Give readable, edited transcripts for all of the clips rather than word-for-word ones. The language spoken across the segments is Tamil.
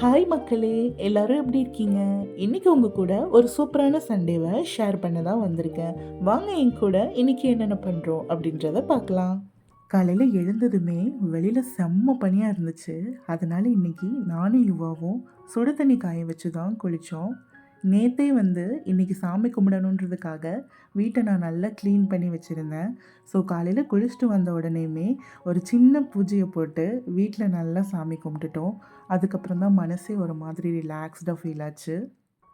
ஹாய் மக்களே, எல்லாரும் எப்படி இருக்கீங்க? இன்னைக்கு உங்க கூட ஒரு சூப்பரான சண்டேவை ஷேர் பண்ண தான் வந்திருக்கேன். வாங்க என் கூட இன்னைக்கு என்னென்ன பண்றோம் அப்படின்றத பார்க்கலாம். காலையில எழுந்ததுமே வெளியில செம்ம பனியா இருந்துச்சு. அதனால இன்னைக்கு நானும் யுவாவும் சுடு தண்ணி காய வச்சு தான் குளிச்சோம். நேத்தே இன்னைக்கு சாமி கும்பிடணுன்றதுக்காக வீட்டை நான் நல்லா க்ளீன் பண்ணி வச்சுருந்தேன். ஸோ காலையில் குளிச்சுட்டு வந்த உடனேயுமே ஒரு சின்ன பூஜையை போட்டு வீட்டில் நல்லா சாமி கும்பிட்டுட்டோம். அதுக்கப்புறம் தான் மனசே ஒரு மாதிரி ரிலாக்ஸ்டாக ஃபீல் ஆச்சு.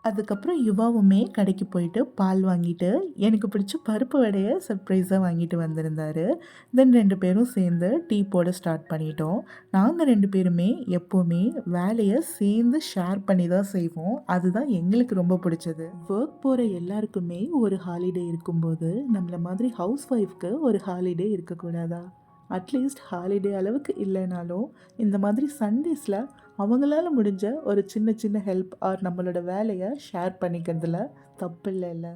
அதுக்கப்புறம் யுவாவுமே கடைக்கு போயிட்டு பால் வாங்கிட்டு எனக்கு பிடிச்ச பருப்பு வடையை சர்ப்ரைஸாக வாங்கிட்டு வந்திருந்தாரு. தென் 2 பேரும் சேர்ந்து டீ போட ஸ்டார்ட் பண்ணிட்டோம். நாங்கள் 2 பேருமே எப்போவுமே வேலையை சேர்ந்து ஷேர் பண்ணி தான் செய்வோம். அதுதான் எங்களுக்கு ரொம்ப பிடிச்சது. ஒர்க் போகிற எல்லாருக்குமே ஒரு ஹாலிடே இருக்கும்போது நம்மள மாதிரி ஹவுஸ் ஒய்ஃப்க்கு ஒரு ஹாலிடே இருக்கக்கூடாதா? அட்லீஸ்ட் ஹாலிடே அளவுக்கு இல்லைனாலும் இந்த மாதிரி சண்டேஸில் அவங்களால முடிஞ்ச ஒரு சின்ன சின்ன ஹெல்ப் ஆர் நம்மளோட வேலையை ஷேர் பண்ணிக்கிறதுல தப்பு இல்லைல்ல.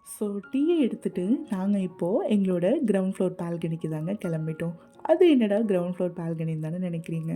ஸோ டீயை எடுத்துகிட்டு நாங்கள் இப்போது எங்களோட கிரவுண்ட் ஃப்ளோர் பால்கனிக்கு தாங்க கிளம்பிட்டோம். அது என்னடா கிரவுண்ட் ஃப்ளோர் பால்கனின்னு தானே நினைக்கிறீங்க?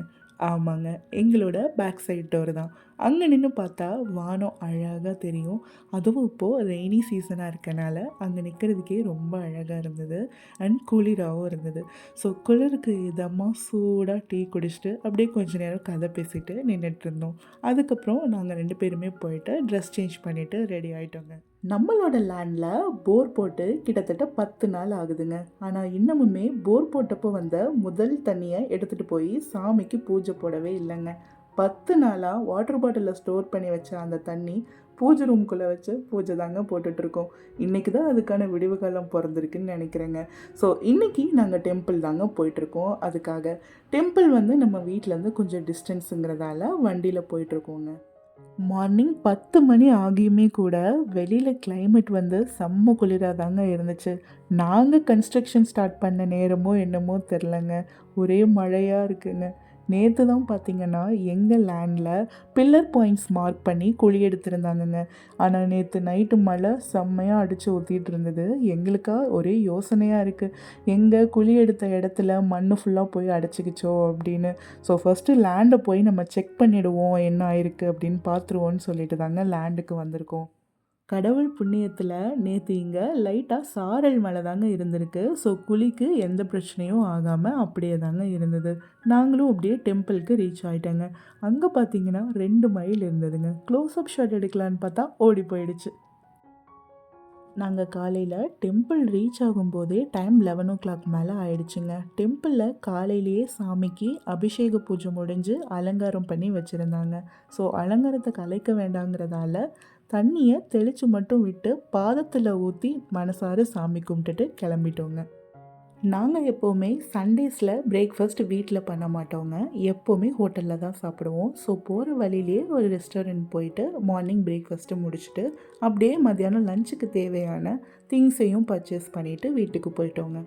ஆமாங்க, எங்களோட பேக் சைட் டோர் தான். அங்கே நின்று பார்த்தா வானம் அழகாக தெரியும். அதுவும் இப்போது ரெய்னி சீசனாக இருக்கனால அங்கே நிற்கிறதுக்கே ரொம்ப அழகாக இருந்தது. அண்ட் குளிராகவும் இருந்தது. ஸோ குளிருக்கு இதமாக சூடாக டீ குடிச்சிட்டு அப்படியே கொஞ்ச நேரம் கதை பேசிட்டு நின்றுட்டு இருந்தோம். அதுக்கப்புறம் நாங்கள் 2 பேருமே போயிட்டு ட்ரெஸ் சேஞ்ச் பண்ணிவிட்டு ரெடி ஆகிட்டோங்க. நம்மளோட லேண்டில் போர் போட்டு கிட்டத்தட்ட 10 நாள் ஆகுதுங்க. ஆனால் இன்னமுமே போர் போட்டப்போ வந்த முதல் தண்ணியை எடுத்துகிட்டு போய் சாமிக்கு பூஜை போடவே இல்லைங்க. 10 நாளாக வாட்டர் பாட்டிலில் ஸ்டோர் பண்ணி வச்ச அந்த தண்ணி பூஜை ரூம்குள்ளே வச்சு பூஜை தாங்க போட்டுட்ருக்கோம். இன்றைக்கி தான் அதுக்கான விடிவு காலம் பிறந்திருக்குன்னு நினைக்கிறேங்க. ஸோ இன்றைக்கி நாங்கள் டெம்பிள் தாங்க போயிட்டுருக்கோம். அதுக்காக டெம்பிள் நம்ம வீட்டிலேருந்து கொஞ்சம் டிஸ்டன்ஸுங்கிறதால வண்டியில் போயிட்டுருக்கோங்க. மார்னிங் 10 மணி ஆகியுமே கூட வெளியில் கிளைமேட் செம்ம குளிராக தாங்க இருந்துச்சு. நாங்கள் கன்ஸ்ட்ரக்ஷன் ஸ்டார்ட் பண்ண நேரமோ என்னமோ தெரிலங்க, ஒரே மழையாக இருக்குங்க. நேற்று தான் பார்த்திங்கன்னா எங்கள் லேண்டில் பில்லர் பாயிண்ட்ஸ் மார்க் பண்ணி குழி எடுத்திருந்தாங்கங்க. ஆனால் நேற்று நைட்டு மழை செம்மையாக அடித்து ஊற்றிட்டு இருந்தது. எங்களுக்கா ஒரே யோசனையாக இருக்குது, எங்கே குழி எடுத்த இடத்துல மண் ஃபுல்லாக போய் அடைச்சிக்கிச்சோ அப்படின்னு. ஸோ ஃபஸ்ட்டு லேண்டை போய் நம்ம செக் பண்ணிவிடுவோம் என்ன ஆயிருக்கு அப்படின்னு பார்த்துருவோன்னு சொல்லிட்டு தாங்க லேண்டுக்கு வந்திருக்கோம். கடவுள் புண்ணியத்தில் நேற்று இங்கே லைட்டாக சாரல் மழை தாங்க இருந்திருக்கு. ஸோ குழிக்கு எந்த பிரச்சனையும் ஆகாமல் அப்படியே தாங்க இருந்தது. நாங்களும் அப்படியே டெம்பிளுக்கு ரீச் ஆகிட்டேங்க. அங்கே பார்த்தீங்கன்னா 2 மைல் இருந்ததுங்க. க்ளோஸ்அப் ஷாட் எடுக்கலான்னு பார்த்தா ஓடி போயிடுச்சு. நாங்கள் காலையில் டெம்பிள் ரீச் ஆகும்போதே டைம் 11 மேலே ஆயிடுச்சுங்க. டெம்பிளில் காலையிலேயே சாமிக்கு அபிஷேக பூஜை முடிஞ்சு அலங்காரம் பண்ணி வச்சுருந்தாங்க. ஸோ அலங்காரத்தை கலைக்க வேண்டாங்கிறதால தண்ணியை தெளித்து மட்டும் விட்டு பாதத்தில் ஊற்றி மனசார சாமி கும்பிட்டுட்டு கிளம்பிட்டோங்க. நாங்கள் எப்போவுமே சண்டேஸில் பிரேக்ஃபாஸ்ட் வீட்டில் பண்ண மாட்டோங்க. எப்போவுமே ஹோட்டலில் தான் சாப்பிடுவோம். ஸோ போகிற வழியிலே ஒரு ரெஸ்டாரண்ட் போயிட்டு மார்னிங் பிரேக்ஃபாஸ்ட்டு முடிச்சுட்டு அப்படியே மத்தியானம் லஞ்சுக்கு தேவையான திங்ஸையும் பர்ச்சேஸ் பண்ணிவிட்டு வீட்டுக்கு போயிட்டோங்க.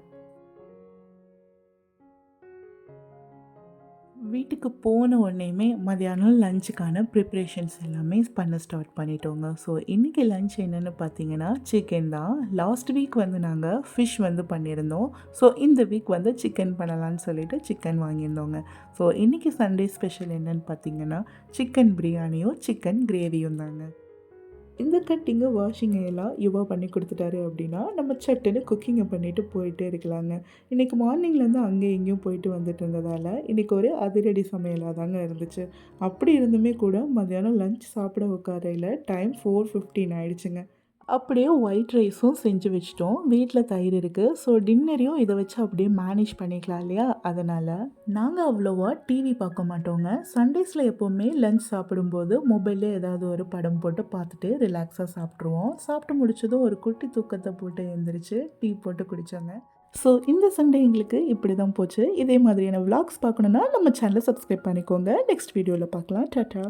வீட்டுக்கு போன உடனேயுமே மதியானம் லஞ்சுக்கான ப்ரிப்ரேஷன்ஸ் எல்லாமே பண்ண ஸ்டார்ட் பண்ணிட்டோங்க. ஸோ இன்றைக்கி லஞ்ச் என்னென்னு பார்த்தீங்கன்னா சிக்கன் தான். லாஸ்ட் வீக் நாங்கள் ஃபிஷ் பண்ணியிருந்தோம். ஸோ இந்த வீக் சிக்கன் பண்ணலான்னு சொல்லிட்டு சிக்கன் வாங்கியிருந்தோங்க. ஸோ இன்றைக்கி சண்டே ஸ்பெஷல் என்னென்னு பார்த்தீங்கன்னா சிக்கன் பிரியாணியும் சிக்கன் கிரேவியும் தாங்க. இந்த கட்டிங்கை வாஷிங்கை எல்லாம் யுவா பண்ணி கொடுத்துட்டாரு அப்படின்னா நம்ம சட்டுன்னு குக்கிங்கை பண்ணிவிட்டு போயிட்டே இருக்கலாங்க. இன்றைக்கி மார்னிங்லேருந்து அங்கேயும் இங்கேயும் போயிட்டு வந்துட்டு இருந்ததால் இன்றைக்கி ஒரு அதிரடி சமையலாக தாங்க இருந்துச்சு. அப்படி இருந்துமே கூட மத்தியானம் லஞ்ச் சாப்பிட உட்காரையில் டைம் 4:15 ஆயிடுச்சுங்க. அப்படியே ஒயிட் ரைஸும் செஞ்சு வச்சிட்டோம். வீட்டில் தயிர் இருக்குது. ஸோ டின்னரையும் இதை வச்சு அப்படியே மேனேஜ் பண்ணிக்கலாம் இல்லையா? அதனால் நாங்கள் அவ்வளோவா டிவி பார்க்க மாட்டோங்க. சண்டேஸில் எப்போவுமே லஞ்ச் சாப்பிடும்போது மொபைலில் ஏதாவது ஒரு படம் போட்டு பார்த்துட்டு ரிலாக்ஸாக சாப்பிட்ருவோம். சாப்பிட்டு முடிச்சதும் ஒரு குட்டி தூக்கத்தை போட்டு எழுந்திரிச்சு டீ போட்டு குடித்தோங்க. ஸோ இந்த சண்டே எங்களுக்கு இப்படி தான் போச்சு. இதே மாதிரியான விளாக்ஸ் பார்க்கணுன்னா நம்ம சேனலை சப்ஸ்கிரைப் பண்ணிக்கோங்க. நெக்ஸ்ட் வீடியோவில் பார்க்கலாம். டாட்டா.